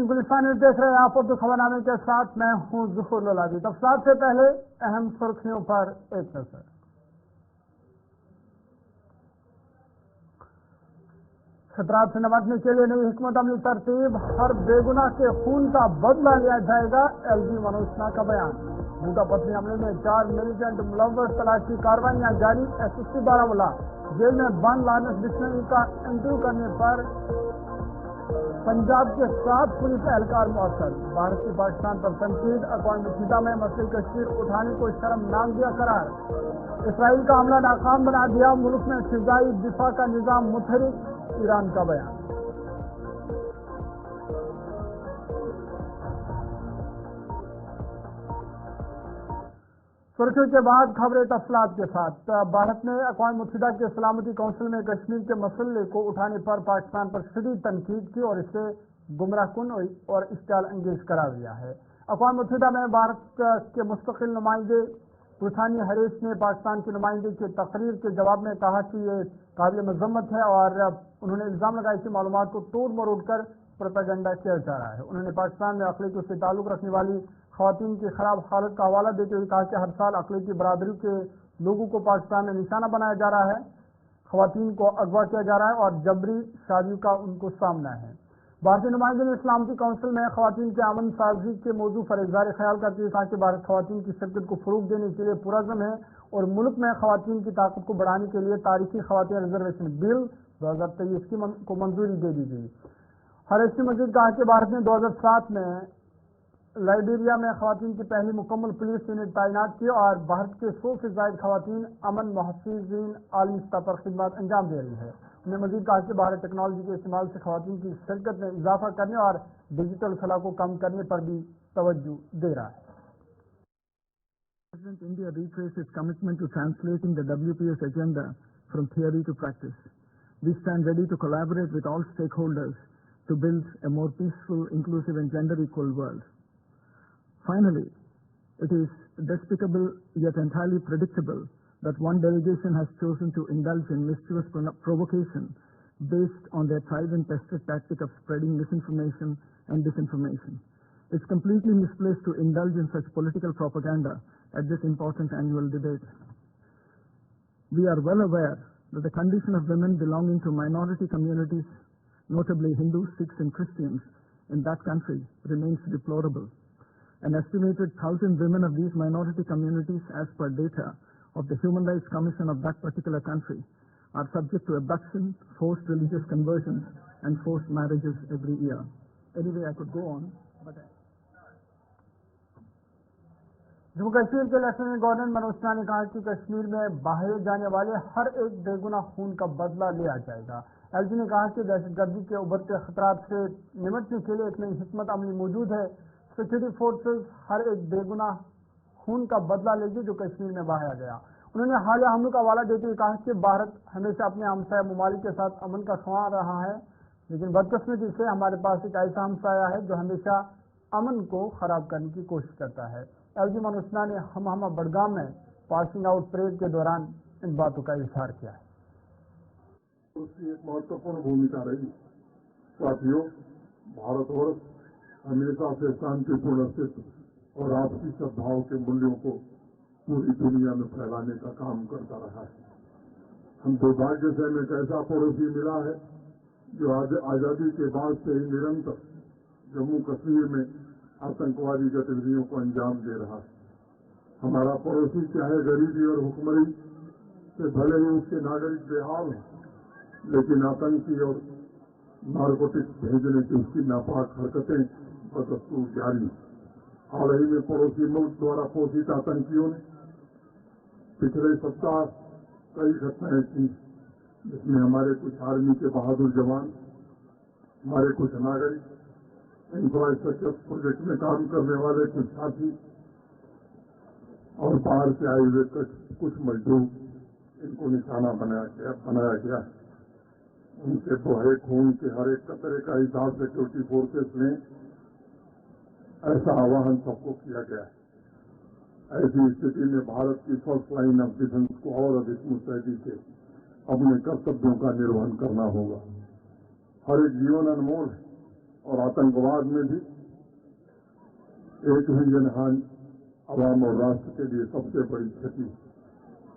Gulistan news देख रहे हैं आप उर्दू खबरनामे के साथ। मैं हूं ज़ुहूर लोलावी। तफसीलात से पहले अहम सुर्खियों पर एक नजर। खतरात से निपटने के लिए नई हिकमत अमली तरतीब, हर बेगुनाह के खून का बदला लिया जाएगा, एलजी मनोज सिन्हा का बयान। बूटा पत्नी हमले में 4 मिलिटेंट मुलव्वस, तलाशी कार्रवाइयां जारी। एसएसपी बारामूला जेल में बंद लॉरेंस डिक्शनरी का इंटरव्यू करने पर पंजाब के 7 पुलिस एहलकार मुअत्तल। भारत की पाकिस्तान पर तनकीद, अक़वाम मुत्तहिदा में मसले कश्मीर उठाने को शर्मनाक दिया करार। इसराइल का हमला नाकाम बना दिया, मुल्क में फिजाई दिफा का निज़ाम मुतहरिक, ईरान का बयान। सुर्खियों के बाद खबरें तफसीलात के साथ। भारत ने अक़वाम मुत्तहिदा के सलामती काउंसिल में कश्मीर के मसले को उठाने पर पाकिस्तान पर शदीद तनकीद की और इसे गुमराहकुन और इश्तियाल अंगेज करार दिया है। अक़वाम मुत्तहिदा में भारत के मुस्तकिल नुमाइंदे रुथानी हरीश ने पाकिस्तान की नुमाइंदे की तकरीर के जवाब में कहा कि ये काबिल मजम्मत है और उन्होंने इल्ज़ाम लगाया कि मालूमात को तोड़ मरोड़ कर प्रोपेगेंडा किया जा रहा है। उन्होंने पाकिस्तान में अक़लियतों से ताल्लुक़ रखने वाली ख़वातीन की खराब हालत का हवाला देते हुए कहा कि हर साल अक़लियती बरादरी के लोगों को पाकिस्तान में निशाना बनाया जा रहा है, ख़वातीन को अगवा किया जा रहा है और जबरी शादियों का उनको सामना है। भारतीय नुमाइंदे ने सलामती काउंसिल में ख़वातीन के अमन साजी के मौजू पर इज़हार ख़याल करते हुए कहा कि भारत ख़वातीन की शिरकत को फ़रोग़ देने के लिए पुरअज़्म है और मुल्क में ख़वातीन की ताकत को बढ़ाने के लिए तारीख़ी ख़वातीन रिजर्वेशन बिल 2023 को मंजूरी दे दी गई। हरीश ने मज़ीद कहा कि भारत ने 2007 में लाइबेरिया में ख़वातीन की पहली मुकम्मल पुलिस यूनिट तैनात की और भारत के 100 से ज़ायद ख़वातीन अमन मुहफ़्फ़िज़ीन आलमी सतह पर खिदमत अंजाम दे रही है। उन्होंने मज़ीद कहा कि भारत टेक्नोलॉजी के इस्तेमाल से ख़वातीन की शिरकत में इजाफा करने और डिजिटल खला को कम करने पर भी तवज्जो दे रहा है। President India reiterates its commitment to translating the WPS agenda from theory to practice. We stand ready to collaborate with all stakeholders to build a more peaceful, inclusive and gender equal world. Finally, it is despicable yet entirely predictable that one delegation has chosen to indulge in mischievous provocation based on their tried and tested tactic of spreading misinformation and disinformation. It's completely misplaced to indulge in such political propaganda at this important annual debate. We are well aware that the condition of women belonging to minority communities, notably Hindus, Sikhs and Christians, in that country remains deplorable. An estimated 1,000 women of these minority communities, as per data of the Human Rights Commission of that particular country, are subject to abduction, forced religious conversions, and forced marriages every year. Anyway, I could go on, but Jammu Kashmir के lieutenant governor Manoj Sinha ने कहा कि कश्मीर में बहाए जाने वाले हर एक बेगुनाह खून का बदला लिया जाएगा। एलजी ने कहा कि दहशतगर्दी के उभरते खतरात से निपटने के लिए एक नई हिकमत अमली मौजूद है। सिक्योरिटी फोर्सेस हर एक बेगुनाह खून का बदला लेगी जो कश्मीर में बहाया गया। उन्होंने हालिया हमलों का हवाला देते हुए कहा कि भारत हमेशा अपने हमसाया ममालिक के साथ अमन का ख्वाह रहा है, लेकिन बदकिस्मती से हमारे पास एक ऐसा हमसाया है जो हमेशा अमन को खराब करने की कोशिश करता है। एलजी मनोज सिन्हा ने हम बड़गाम में पासिंग आउट परेड के दौरान इन बातों का इजहार किया है। उसकी एक महत्वपूर्ण भूमिका रही। साथियों, भारतवर्ष हमेशा से शांतिपूर्ण अस्तित्व और आपसी सद्भाव के मूल्यों को पूरी दुनिया में फैलाने का काम करता रहा है। हम दुर्भाग्य से हमें एक ऐसा पड़ोसी मिला है जो आजादी के बाद से ही निरंतर जम्मू कश्मीर में आतंकवादी गतिविधियों को अंजाम दे रहा है। हमारा पड़ोसी चाहे गरीबी और भुखमरी से भले ही उसके नागरिक बेहाल हैं, लेकिन आतंकी और नारकोटिक्स भेजने की उसकी नापाक हरकतें बदस्तूर जारी। हाल ही में पड़ोसी मुल्क द्वारा पोषित आतंकियों ने पिछले सप्ताह कई घटनाएं की, जिसमें हमारे कुछ आर्मी के बहादुर जवान, हमारे कुछ नागरिक, इंफ्रास्ट्रक्चर प्रोजेक्ट में काम करने वाले कुछ साथी और बाहर से आए हुए कुछ मजदूर, इनको निशाना बनाया गया। उनके बहे खून के हर एक कतरे का हिसाब सिक्योरिटी फोर्सेस ने ऐसा आह्वान सबको किया गया है। ऐसी स्थिति में भारत की फर्स्ट लाइन ऑफ डिफेंस को और अधिक मुस्तैदी से अपने कर्तव्यों का निर्वहन करना होगा। हर एक जीवन अनमोल है और आतंकवाद में भी एक ही जनहानि आवाम और राष्ट्र के लिए सबसे बड़ी क्षति।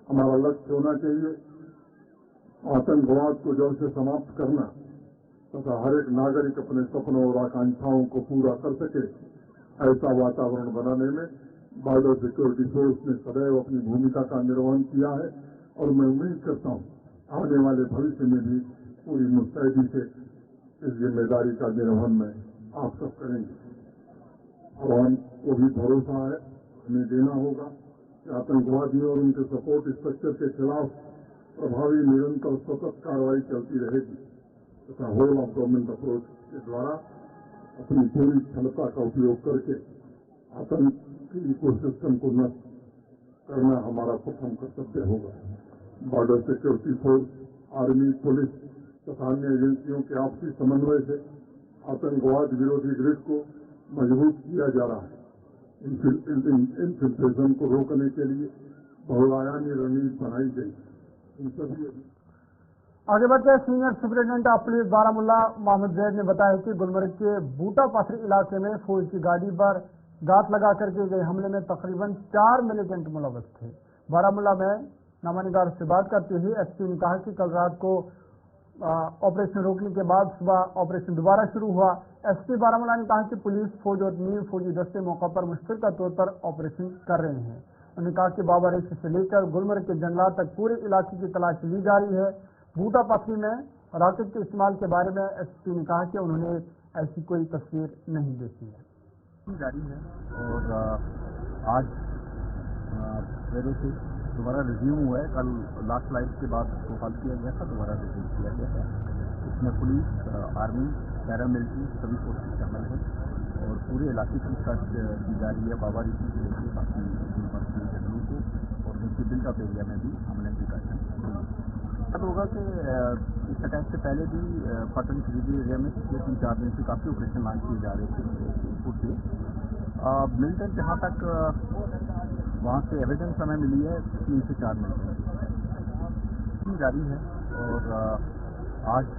हमारा लक्ष्य होना चाहिए आतंकवाद को जड़ से समाप्त करना तथा हर एक नागरिक अपने सपनों और आकांक्षाओं को पूरा कर सके, ऐसा वातावरण बनाने में बॉर्डर सिक्योरिटी फोर्स ने सदैव अपनी भूमिका का निर्वहन किया है और मैं उम्मीद करता हूं आने वाले भविष्य में भी पूरी मुस्तैदी से इस जिम्मेदारी का निर्वहन में आप सब करेंगे। आवाम को भी भरोसा है, हमें देना होगा कि आतंकवादियों और उनके सपोर्ट स्ट्रक्चर के खिलाफ प्रभावी निरंतर सतत कार्रवाई चलती रहेगी तथा होल ऑफ गवर्नमेंट अप्रोच के द्वारा अपनी पूरी क्षमता का उपयोग करके आतंक की इकोसिस्टम को नष्ट करना हमारा प्रथम कर्तव्य होगा। Border security force, army, police तथा अन्य एजेंसियों के आपसी समन्वय से आतंकवाद विरोधी ग्रिड को मजबूत किया जा रहा है। इन्फिल्ट्रेशन को रोकने के लिए बहुआयामी रणनीति बनाई गई। इन सभी आगे बढ़ते senior superintendent of police Baramulla Mohammad Zaid ने बताया कि गुलमर्ग के बूटा पथरी इलाके में फौज की गाड़ी पर गात लगा करके गए हमले में तकरीबन 4 मिलिटेंट मुलव्वस थे। बारामुल्ला में नामानिगार से बात करते हुए एसपी ने कहा कि कल रात को ऑपरेशन रोकने के बाद सुबह ऑपरेशन दोबारा शुरू हुआ। एसपी बारामुल्ला ने कहा कि पुलिस, फौज और नीम फौजी दस्ते मौका पर मुश्तरका तौर पर ऑपरेशन कर रहे हैं। उन्होंने कहा कि बाबा रेसी से लेकर गुलमर्ग के जंगलात तक पूरे इलाके की तलाशी ली जा रही है। बूटा पथरी में रॉकेट के इस्तेमाल के बारे में एसपी ने कहा कि उन्होंने ऐसी कोई तस्वीर नहीं देखी है। जारी है और आज सवेरे से दोबारा रिज्यूम हुआ है। कल लास्ट फ्लाइट के बाद उसको हल किया गया था, दोबारा रिज्यूम किया गया था। इसमें पुलिस, आर्मी, पैरामिलिट्री सभी फोर्सेस शामिल हैं और पूरे इलाके की सर्च की जा रही है। बाबा ऋषि से लेकर बाकी जंगलों को और नीचे बिल्ड अप एरिया में भी हमने प्रिकॉशन अब होगा कि इस अटैक से पहले भी पटन खरीदी एरिया में पिछले 3-4 दिन से काफ़ी ऑपरेशन लॉन्च किए जा रहे थे इनपुट से। मिलिटेंट जहाँ तक वहाँ से एविडेंस हमें मिली है 3 से 4 मिलिटेंट जारी है। और आज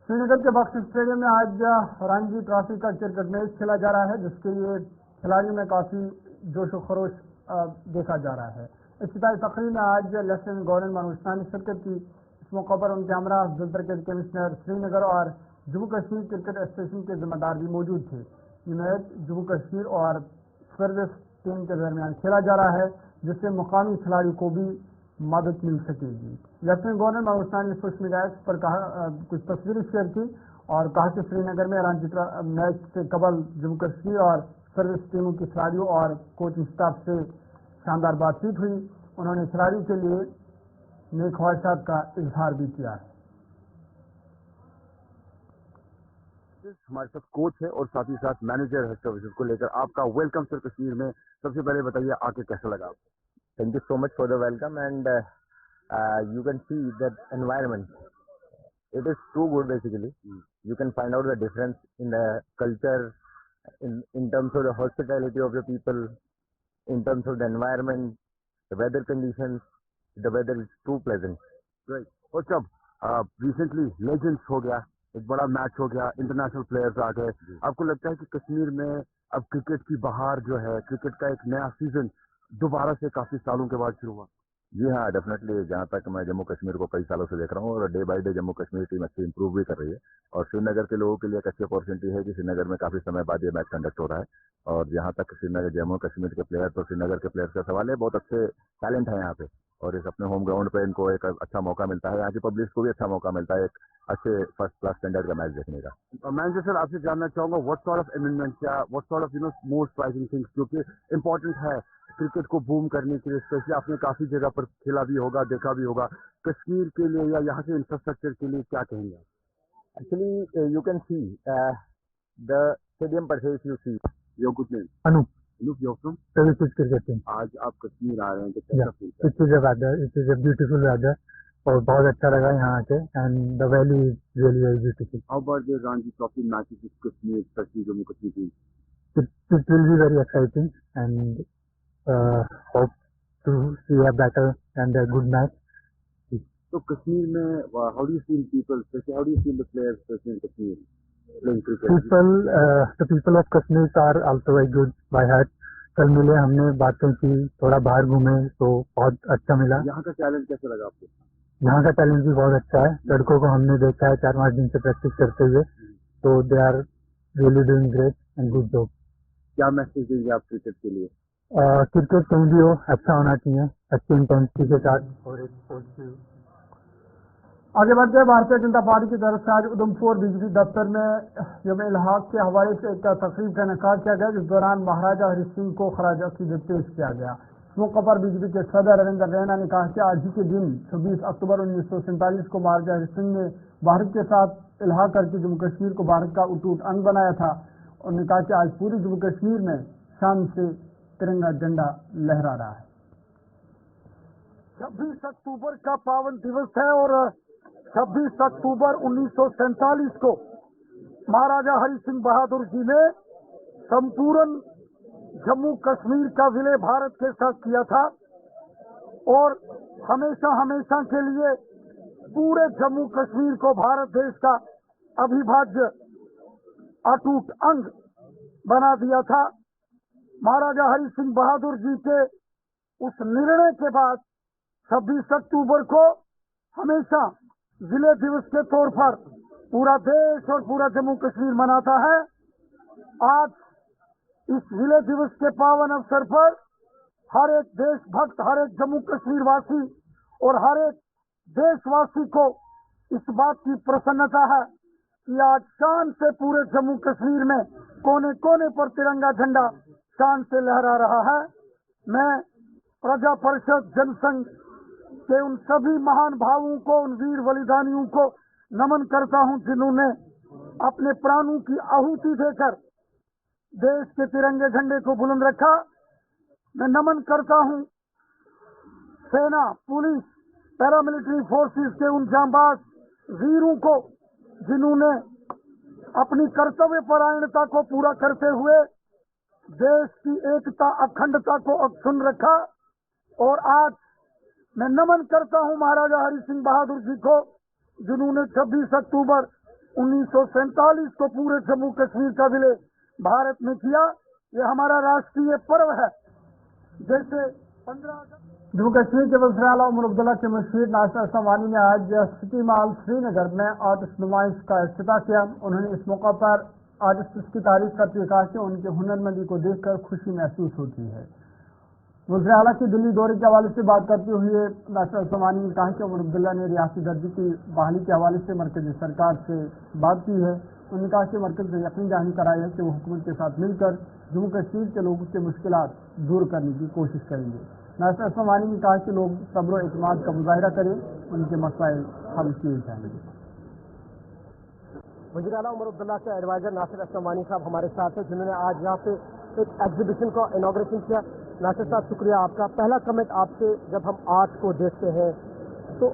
श्रीनगर के बख्श स्टेडियम में आज रणजी ट्रॉफी का क्रिकेट मैच खेला जा रहा है, जिसके लिए खिलाड़ियों में काफ़ी जोश व खरोश देखा जा रहा है। इफ्तिताई तकरीब में आज लेफ्टिनेंट गवर्नर मनोज सिन्हा ने शिरकत की। इस मौके पर उनके हमरा अफजल क्रिकेट कमिश्नर श्रीनगर और जम्मू कश्मीर क्रिकेट एसोसिएशन के जिम्मेदार भी मौजूद थे। ये मैच जम्मू कश्मीर और सर्विस टीम के दरमियान खेला जा रहा है, जिससे मुकामी खिलाड़ियों को भी मदद मिल सकेगी। लेफ्टिनेंट गवर्नर मनोज सिन्हा ने सोशल मीडिया पर कहा कुछ तस्वीरें शेयर की और कहा कि श्रीनगर में रणजी मैच से कबल जम्मू कश्मीर और सर्विस टीमों के खिलाड़ियों और कोचिंग स्टाफ से शानदार बातचीत हुई। उन्होंने खिलाड़ियों के लिए नेक ख्वाहिशात का इजहार भी किया है। हमारे साथ कोच है और साथ ही साथ मैनेजर है सर्विसेज को लेकर। आपका वेलकम सर कश्मीर में। सबसे पहले बताइए आके कैसा लगा आपको? Thank you so much for the welcome, and you can see that environment. It is too good basically. You can find out the difference in the culture, in terms of the hospitality of the people, in terms of the environment, the weather conditions. The weather is too pleasant. Right. और जब recently legends हो गया, एक बड़ा match हो गया, international players आ गए, आपको लगता है कि कश्मीर में अब क्रिकेट की बहार जो है, क्रिकेट का एक नया सीजन दोबारा से काफी सालों के बाद शुरू हुआ? जी हाँ, डेफिनेटली। जहाँ तक मैं जम्मू कश्मीर को कई सालों से देख रहा हूँ और day by day Jammu Kashmir team अच्छी इंप्रूव भी कर रही है और श्रीनगर के लोगों के लिए एक अच्छी अपॉर्चुनिटी है कि श्रीनगर में काफी समय बाद ये मैच कंडक्ट हो रहा है। और जहाँ तक श्रीनगर जम्मू कश्मीर के प्लेयर, तो श्रीनगर के प्लेयर्स का सवाल है, बहुत अच्छे टैलेंट है यहाँ पे और इस अपने होम ग्राउंड पे इनको एक अच्छा मौका मिलता है, यहाँ की पब्लिक को भी अच्छा मौका मिलता है एक अच्छे फर्स्ट क्लास स्टैंडर्ड का मैच देखने का। मैनेजर सर, आपसे जानना चाहूंगा व्हाट सॉर्ट ऑफ अमेंडमेंट्स या what sort of more striking things जो कि इम्पोर्टेंट है क्रिकेट को बूम करने के लिए, स्पेशली आपने काफी जगह पर खेला भी होगा, देखा भी होगा, कश्मीर के लिए या यहाँ के इंफ्रास्ट्रक्चर के लिए क्या कहेंगे? Actually, you can see the stadium per se. If you see, your good name Anup, Anup, your from Services Cricket Team. आज आप कश्मीर आ रहे हैं तो Yeah, कैसा फील कर it is a weather. It is a beautiful weather. और बहुत अच्छा लगा यहाँ आके and the valley is really very beautiful. How about the Ranji trophy matches with Kashmir, specially Jammu Kashmir team? It will be very exciting and hope to see a better and a good match. तो कश्मीर में how do you feel people, how do you feel the players in Kashmir playing cricket? The people of Kashmir are also very good by heart. कल मिले, हमने बातें की, थोड़ा बाहर घूमे तो बहुत अच्छा मिला. यहाँ का टैलेंट कैसा लगा आपको? यहाँ का टैलेंट भी बहुत अच्छा है. लड़कों को हमने देखा है 4-5 दिन से प्रैक्टिस करते हुए, तो they are really doing great and good job. क्या मैसेज देंगे आप क्रिकेट के लिए? क्रिकेट कहीं भी हो अच्छा होना चाहिए, अच्छी इंटेंसिटी के साथ और एक पॉजिटिव. आगे बढ़ते हैं, भारतीय जनता पार्टी की तरफ से आज उधमपुर बीजेपी दफ्तर में यौम इल्हाक के हवाले से एक तकरीब का इनेकाद किया गया, जिस दौरान महाराजा हरि सिंह को खराज अकीदत पेश किया गया. इस मौके पर बीजेपी के सदर रविंद्र रैना ने कहा कि आज ही के दिन 26 अक्टूबर 1947 को महाराजा हरि सिंह ने भारत के साथ इल्हाक करके जम्मू कश्मीर को भारत का अटूट अंग बनाया था. उन्होंने कहा कि आज पूरी जम्मू कश्मीर में शान से तिरंगा झंडा लहरा रहा है. 26 अक्टूबर का पावन दिवस है और 26 अक्टूबर 1947 को महाराजा हरि सिंह बहादुर जी ने संपूर्ण जम्मू कश्मीर का विलय भारत के साथ किया था और हमेशा हमेशा के लिए पूरे जम्मू कश्मीर को भारत देश का अविभाज्य अटूट अंग बना दिया था. महाराजा हरि सिंह बहादुर जी के उस निर्णय के बाद 26 अक्टूबर को हमेशा विलय दिवस के तौर पर पूरा देश और पूरा जम्मू कश्मीर मनाता है. आज इस विलय दिवस के पावन अवसर पर हर एक देशभक्त, हर एक जम्मू कश्मीर वासी और हर एक देशवासी को इस बात की प्रसन्नता है कि आज शान से पूरे जम्मू कश्मीर में कोने कोने पर तिरंगा झंडा शान से लहरा रहा है. मैं प्रजा परिषद जनसंघ के उन सभी महान भावों को, उन वीर बलिदानियों को नमन करता हूं जिन्होंने अपने प्राणों की आहुति देकर देश के तिरंगे झंडे को बुलंद रखा. मैं नमन करता हूं सेना, पुलिस, पैरामिलिट्री फोर्सेस के उन जांबाज वीरों को जिन्होंने अपनी कर्तव्य परायणता को पूरा करते हुए देश की एकता, अखंडता को अक्षुण्ण रखा. और आज मैं नमन करता हूं महाराजा हरि सिंह बहादुर जी को जिन्होंने 26 अक्टूबर 1947 को पूरे जम्मू कश्मीर का विलय भारत में किया. ये हमारा राष्ट्रीय पर्व है. जैसे 15 अगस्त जम्मू कश्मीर के वज़ीर आला उमर अब्दुल्ला के मशीर नासिर असलमानी ने आज सिटी मॉल श्रीनगर में आर्टिस्ट नुमाइश का इफ्तिताह किया. उन्होंने इस मौका पर आर्टिस्ट की तारीफ करते हुए कहा कि उनके हुनरमंदी को देखकर खुशी महसूस होती है. वज़ीर आला की दिल्ली दौरे के हवाले से बात करते हुए नासिर असलमानी ने कहा कि उमर अब्दुल्ला ने रियासती दर्जे की बहाली के हवाले से मरकजी सरकार से बात की है. उन्होंने कहा कि मरकज ने यकीन दहानी कराई है कि वो हुकूमत के साथ मिलकर जम्मू कश्मीर के लोगों के मुश्किलात दूर करने की कोशिश करेंगे. नासिर असलमानी ने कहा कि लोग सब्र और एतमाद का मुजाहिरा करें, उनके मसाइल हल किए जाएंगे. वज़ीर आला उमर अब्दुल्ला के एडवाइजर नासिर असलमानी साहब हमारे साथ हैं, जिन्होंने आज यहाँ पे एक एग्जीबिशन का इनॉग्रेशन किया. नासिर साहब, शुक्रिया आपका. पहला कमेंट आपसे, जब हम आर्ट को देखते हैं तो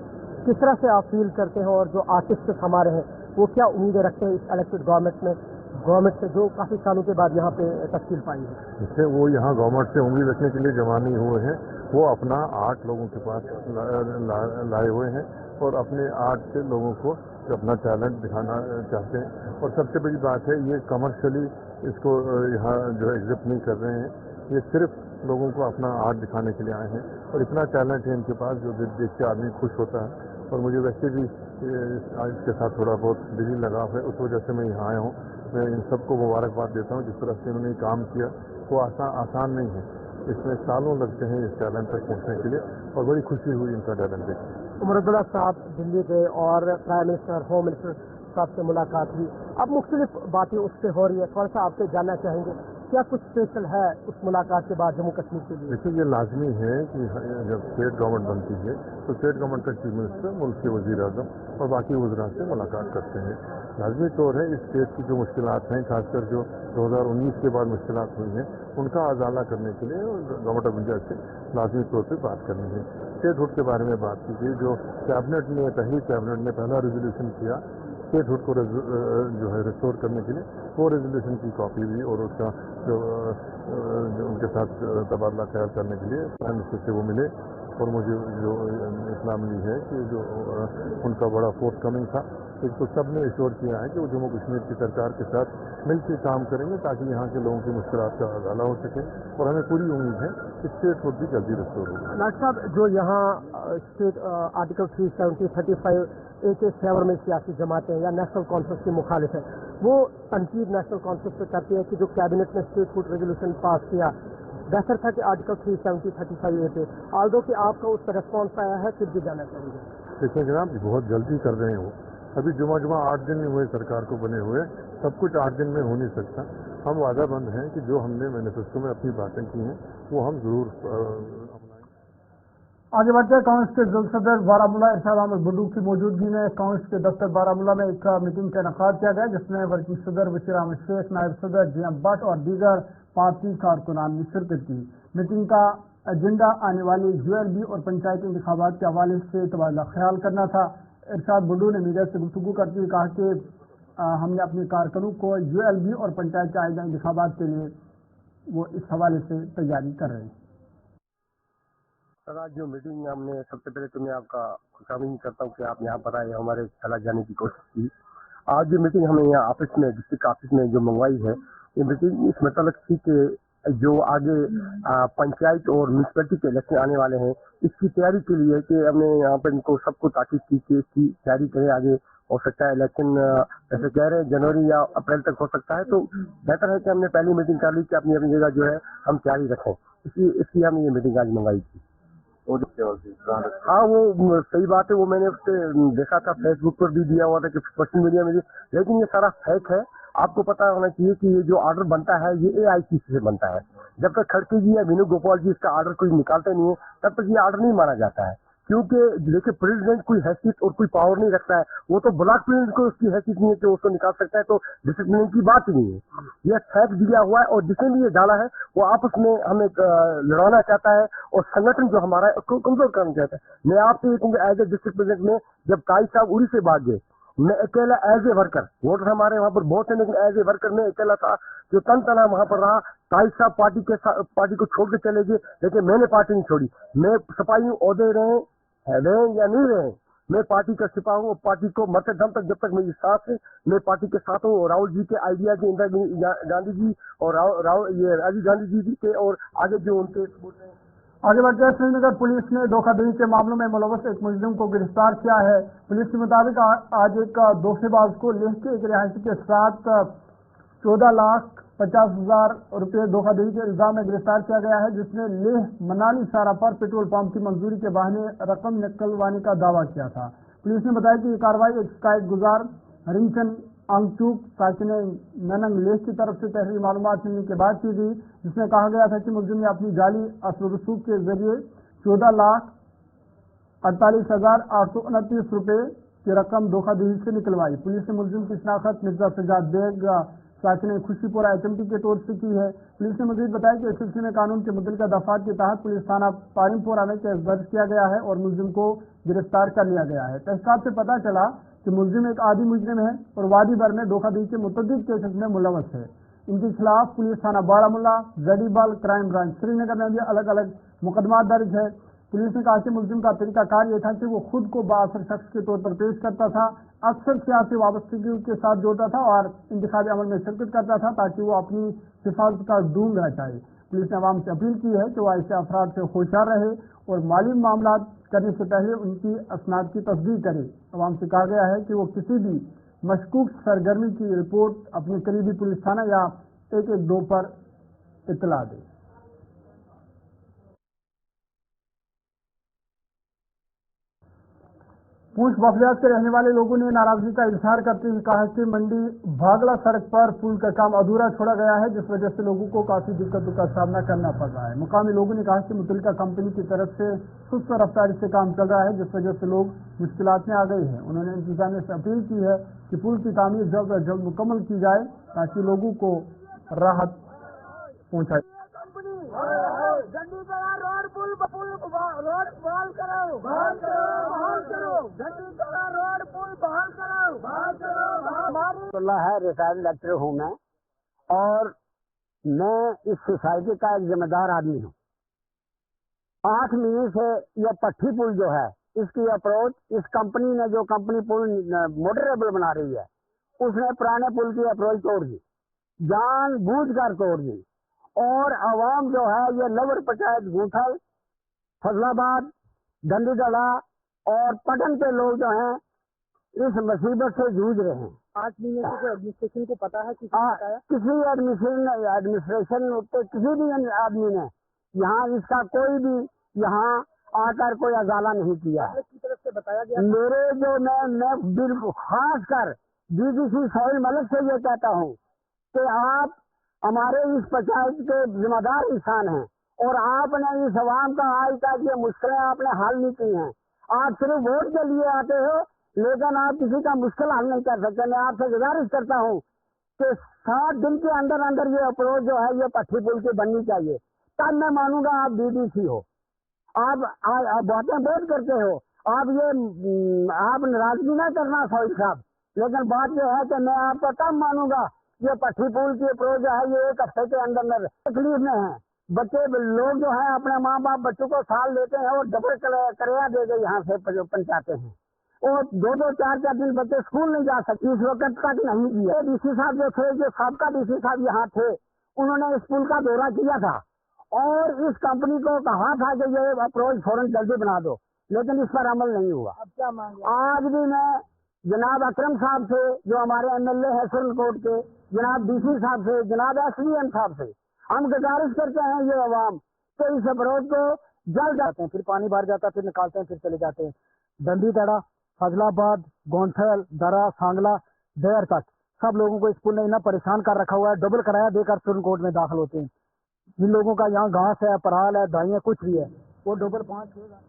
किस तरह से आप फील करते हैं और जो आर्टिस्ट हमारे हैं वो क्या उम्मीदें रखते हैं इस इलेक्टेड गवर्नमेंट से जो काफ़ी सालों के बाद यहाँ पे तश्कील पाई है? जिससे वो यहाँ गवर्नमेंट से उम्मीद रखने के लिए जमा नहीं हुए हैं, वो अपना आर्ट लोगों के पास लाए हुए हैं और अपने आर्ट से लोगों को अपना टैलेंट दिखाना चाहते हैं. और सबसे बड़ी बात है, ये कमर्शियली इसको यहाँ जो एग्जिबिट नहीं कर रहे हैं, ये सिर्फ लोगों को अपना आर्ट दिखाने के लिए आए हैं. और इतना टैलेंट है इनके पास जो देख के आदमी खुश होता है. और मुझे वैसे भी इसके साथ थोड़ा बहुत दिली लगाव है, उस वजह से मैं यहाँ आया हूँ. मैं इन सबको मुबारकबाद देता हूँ. जिस तरह से इन्होंने काम किया वो आसान नहीं है. इसमें सालों लगते हैं इस टैलेंट तक पहुँचने के लिए और बड़ी खुशी हुई इनका टैलेंट देख. उमर अब्दुल्ला साहब दिल्ली गए और प्राइम मिनिस्टर, होम मिनिस्टर साहब से मुलाकात हुई. अब मुख्तलिफ बातें उससे हो रही है, थोड़ा सा आपसे जानना चाहेंगे क्या कुछ स्पेशल है उस मुलाकात के बाद जम्मू कश्मीर के लिए? देखिए, ये लाजमी है कि जब स्टेट गवर्नमेंट बनती है तो स्टेट गवर्नमेंट का चीफ मिनिस्टर मुल्क के वज़ीर आज़म और बाकी वज़रा से मुलाकात करते हैं. लाजमी तौर है इस स्टेट की जो मुश्किलात हैं, खासकर जो 2019 के बाद मुश्किलात हुई हैं, उनका अजाला करने के लिए गवर्नमेंट ऑफ इंडिया से लाजमी तौर पर बात करनी है. स्टेटहुड के बारे में बात की गई. जो कैबिनेट ने, पहली कैबिनेट ने पहला रेजोल्यूशन किया स्टेटहुड को जो है रिस्टोर करने के लिए, वो रेजोल्यूशन की कॉपी भी और उसका जो उनके साथ तबादला ख्याल करने के लिए प्राइम मिनिस्टर से वो मिले और मुझे जो इतना मिली है कि जो उनका बड़ा फोर्थ कमिंग था, एक तो सब ने एश्योर किया है कि वो जम्मू कश्मीर की सरकार के साथ मिलकर काम करेंगे ताकि यहाँ के लोगों की मुश्किलात का हल हो सके, और हमें पूरी उम्मीद है कि स्टेट फूड भी जल्दी रिस्टोर होगा। नाथ साहब, जो यहाँ स्टेट आर्टिकल 370-35 ए के फेवर में सियासी जमातें या नेशनल कॉन्फ्रेंस के मुखालिफ है, वो तनकीद नेशनल कॉन्फ्रेंस पे करती है कि जो कैबिनेट ने स्टेट फूड रेजोल्यूशन पास किया, बेहतर था कि आर्टिकल 370-35 ए पे, आल्दो कि आपका उस पर रेस्पॉन्स आया है, फिर भी जाना चाहिए। देखिए जनाब, बहुत जल्दी कर रहे हैं वो, अभी जुमा 8 दिन नहीं हुए सरकार को बने हुए, सब कुछ 8 दिन में हो नहीं सकता। हम वादाबंद हैं कि जो हमने मैनिफेस्टो में अपनी बातें की हैं वो हम जरूर अपनाएंगे। आगे बढ़ते हैं। कांग्रेस के जिला सदर बारामूला इरशाद अहमद बुड्डू की मौजूदगी में कांग्रेस के दफ्तर बारामूला में एक मीटिंग का इनेकाद किया गया, जिसमें वर्किंग सदर बशीर अहमद शेख, नायब सदर GM भट्ट और दीगर पार्टी कारकुनान ने शिरकत की। मीटिंग का एजेंडा आने वाली ULB और पंचायती इंतखाबात के हवाले से तबादला ख्याल करना था। इरशाद बुड्डू ने मीडिया से गुफ्तगू करते हुए कहा कि हमने अपने कारकुनों को ULB और पंचायत के आइंदा इंतखाबात के लिए वो इस हवाले से तैयारी कर रहे हैं। सर, आज जो मीटिंग हमने, सबसे पहले तो मैं आपका खुशामदीद करता हूँ कि आप यहाँ पर आए, हमारे चला जाने की कोशिश की। आज जो मीटिंग हमें यहाँ ऑफिस में, डिस्ट्रिक्ट ऑफिस में जो मंगवाई है, ये मीटिंग इस मतलब थी कि जो आगे पंचायत और म्यूनसिपैलिटी के इलेक्शन आने वाले हैं, इसकी तैयारी के लिए कि हमने यहाँ पर इनको सबको ताकीद की कि इसकी तैयारी करें। आगे हो सकता है इलेक्शन जैसे कह रहे हैं जनवरी या अप्रैल तक हो सकता है, तो बेहतर है कि हमने पहली मीटिंग कर ली कि अपनी अपनी जगह जो है हम तैयारी रखें। इसलिए हमने ये मीटिंग आज मंगाई थी। हाँ, वो सही बात है, वो मैंने उससे देखा था, फेसबुक पर भी दिया हुआ था कि सोशल मीडिया में भी, लेकिन ये सारा फेक है। आपको पता होना चाहिए कि ये जो ऑर्डर बनता है ये AICC से बनता है। जब तक खड़के जी या वेणुगोपाल जी इसका ऑर्डर कोई निकालते नहीं है, तब तक ये ऑर्डर नहीं माना जाता है। क्योंकि देखिए, प्रेसिडेंट कोई हैसियत और कोई पावर नहीं रखता है, वो तो ब्लॉक प्रेसिडेंट को उसकी हैसियत नहीं है कि उसको निकाल सकता है, तो डिसिप्लिन की बात ही नहीं है। ये फैक्ट दिया हुआ है, और जिसने भी ये डाला है वो आपस में हमें लड़ाना चाहता है और संगठन जो हमारा है उसको कमजोर करना चाहता है। मैं आपसे एज ए डिस्ट्रिक्ट प्रेसिडेंट में जब ताई साहब उड़ी से भाग गए, मैं अकेला एज ए वर्कर, वोटर हमारे वहाँ पर बहुत है, लेकिन एज ए वर्कर मैं अकेला था जो तन तना वहाँ पर रहा। ताई साहब पार्टी को छोड़ के चले गए, लेकिन मैंने पार्टी नहीं छोड़ी। मैं सफाई ओहदे रहे या नहीं रहे, मैं पार्टी का सिपा हूँ, और पार्टी को मरते दम तक, जब तक मेरी साथ है, मैं पार्टी के साथ हूँ। राहुल जी के आइडिया के, इंदिरा गांधी जी और राजीव गांधी जी के, और आगे जो उनके आगे बढ़ते हैं। श्रीनगर पुलिस ने धोखाधड़ी के मामलों में मुलव्वस एक मुलजिम को गिरफ्तार किया है। पुलिस के मुताबिक आज एक धोखेबाज को लेह के एक रिहायशी के साथ 14,50,000 रुपये धोखाधड़ी के इल्जाम में गिरफ्तार किया गया है, जिसने लेह मनाली सारा पर पेट्रोल पंप की मंजूरी के बहाने रकम निकलवाने का दावा किया था। पुलिस ने बताया कि ये कार्रवाई एक शिकायत गुजार रिंचन आंगचूक साकिन ननंग लेह की तरफ से तहरीरी मालूमात मिलने के बाद की गई, जिसमें कहा गया था कि मुलजिम ने अपनी जाली असल रसूख के जरिए 14,48,829 रुपये की रकम धोखाधड़ी से निकलवाई। पुलिस ने मुलजिम की शनाख्त मिर्जा सजाद बेग साकिन खुशीपुरा HMT के तौर से की है। पुलिस ने मजीद बताया कि इस सिलसिले में कानून के मुतल्लिका दफात के तहत पुलिस थाना पारिमपुरा में केस दर्ज किया गया है और मुलजिम को गिरफ्तार कर लिया गया है। तहकीकात से पता चला कि मुलजिम एक आदि मुजरिम है और वादी भर में धोखाधड़ी के मुतअद्दिद केसेस में मुलव्वस है। इनके खिलाफ पुलिस थाना बारामूला, जडीबल, क्राइम ब्रांच श्रीनगर में भी अलग अलग मुकदमा दर्ज है। पुलिस ने कहा कि मुलजिम का तरीकाकार यह था कि वो खुद को बाअसर शख्स के तौर पर पेश करता था, अक्सर सियासी वाबस्तगी के साथ जोड़ता था और इंतखाबी अमल में शिरकत करता था ताकि वो अपनी हिफाजत का ढूंढ रचाए। पुलिस ने अवाम से अपील की है कि वो ऐसे अफराद से होशियार रहे और माली मामला करने से पहले उनकी असनाद की तस्दीक करे। अवाम से कहा गया है कि वो किसी भी मशकूक सरगर्मी की रिपोर्ट अपने करीबी पुलिस थाना या 112 पर इत्तला दे। पूंछ बफलियात के रहने वाले लोगों ने नाराजगी का इजहार करते हुए कहा कि मंडी भागला सड़क पर पुल का काम अधूरा छोड़ा गया है, जिस वजह से लोगों को काफी दिक्कतों का सामना करना पड़ रहा है। मुकामी लोगों ने कहा कि मुतल्लिका कंपनी की तरफ से सुस्त रफ्तारी से काम चल रहा है, जिस वजह से लोग मुश्किलात में आ गए हैं। उन्होंने इंतजामिया से अपील की है कि पुल की तामीर जल्द अज जल्द मुकम्मल की जाए ताकि लोगों को राहत पहुंचाई। है रिटायर्ड लेक्चरर हूँ मैं, और मैं इस सोसाइटी का एक जिम्मेदार आदमी हूँ। 8 महीने से यह पट्टी पुल जो है इसकी अप्रोच इस कंपनी ने जो कंपनी पुल मोटरेबल बना रही है उसने पुराने पुल की अप्रोच तोड़ दी, जानबूझकर तोड़ दी। और आवाम जो है ये लवर पंचायत गूंथल, फजलाबाद, डंडीगढ़ा और पटन के लोग जो हैं इस मुसीबत से जूझ रहे हैं। 8 महीने से जो एडमिनिस्ट्रेशन को पता है, किसी एडमिनिस्ट्रेशन पे किसी भी आदमी ने यहाँ इसका कोई भी यहाँ आकर कोई अजाला नहीं किया। की तरफ से बताया गया मेरे जो मैं बिल्कुल खास कर DDC सोहेल मलिक से ये कहता हूँ कि आप हमारे इस पंचायत के जिम्मेदार इंसान हैं और आपने इस अवाम का आज तक ये मुश्किलें आपने हल नहीं की हैं। आप सिर्फ वोट के लिए आते हो लेकिन आप किसी का मुश्किल हल नहीं कर सकते। मैं आपसे गुजारिश करता हूँ कि 7 दिन के अंदर अंदर ये अप्रोच जो है ये पट्टी पुल की बननी चाहिए, तब मैं मानूंगा आप DDC हो। आप बातें बहुत करते हो, आप नाराजगी ना करना सोहेल साहब, लेकिन बात यह है कि मैं आपका तब मानूंगा ये पट्टी पुल की अप्रोच जो है ये 1 हफ्ते के अंदर तकलीफ में है। बच्चे लोग जो है अपने माँ बाप बच्चों को साल लेते हैं और डबल किराया दे के यहाँ से पहुँचाते हैं और 2-2, 4-4 दिन बच्चे स्कूल नहीं जा सकते। इस वक्त तक नहीं किया। DC साहब जो थे, जो साबका DC साहब यहाँ थे, उन्होंने इस पुल का दौरा किया था और इस कंपनी को कहा था कि ये अप्रोच फौरन जल्दी बना दो, लेकिन इस पर अमल नहीं हुआ। अब क्या मांगे? आज भी मैं जनाब अकरम साहब से, जो हमारे MLA है सुरनकोट के, जनाब DC साहब से, जनाब SDM साहब से हम गुजारिश करते हैं ये अवाम तो इस अप्रोच को जल्द जाते हैं, फिर पानी भर जाता है, फिर निकालते हैं, फिर चले जाते हैं। डंडीगढ़ा, फजलाबाद, गौंथल, दरा, सांगला, देर तक सब लोगों को इस पुल ने इतना परेशान कर रखा हुआ है। डबल किराया देकर सुरनकोट में दाखिल होते हैं। जिन लोगों का यहाँ घास है, पराल है, दाइयाँ कुछ भी है, वो डबल 5 होगा।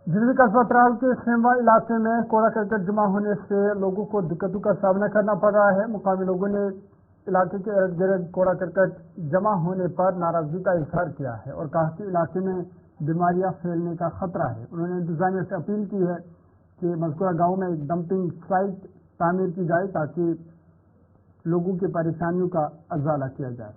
जिले कस्बा त्राल के सेमवा इलाके में कूड़ा करकट जमा होने से लोगों को दिक्कतों का सामना करना पड़ रहा है। मुकामी लोगों ने इलाके के इर्द गिर्द कूड़ा करकट जमा होने पर नाराजगी का इजहार किया है और कहा कि इलाके में बीमारियां फैलने का खतरा है। उन्होंने इंतजामिया से अपील की है कि मज़कूरा गांव में एक डंपिंग साइट तामीर की जाए ताकि लोगों की परेशानियों का अजाला किया जाए।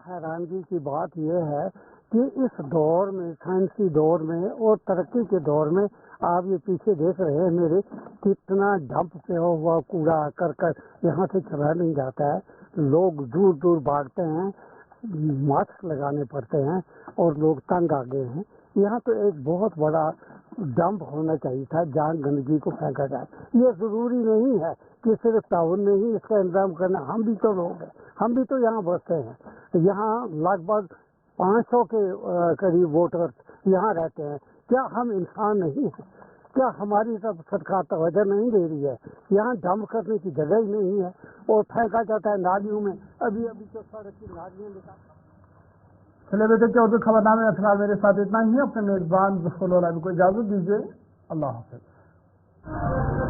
हैरानगी की बात यह है कि इस दौर में, साइंसी दौर में और तरक्की के दौर में आप ये पीछे देख रहे हैं मेरे, कितना डंप पे हुआ कूड़ा करकट यहाँ से चला नहीं जाता है। लोग दूर दूर भागते हैं, मास्क लगाने पड़ते हैं और लोग तंग आ गए हैं। यहाँ तो एक बहुत बड़ा डंप होना चाहिए था जहाँ गंदगी को फेंका जाए। ये जरूरी नहीं है कि सिर्फ टाउन में ही इसका इंतजाम करना। हम भी तो लोग हैं, हम भी तो यहाँ बसते हैं। यहाँ लगभग 500 के करीब वोटर्स यहाँ रहते हैं। क्या हम इंसान नहीं हैं? क्या हमारी सब सरकार तवज्जो नहीं दे रही है? यहाँ डंप करने की जगह ही नहीं है और फेंका जाता है नालियों में। अभी तो सड़क की नालियाँ निकाल। चले बेटे के उर्दू खबरनामे में फिलहाल मेरे साथ इतना ही है। अपने मेजबान ज़फ़रुल को इजाज़त दीजिए। अल्लाह हाफ़िज़।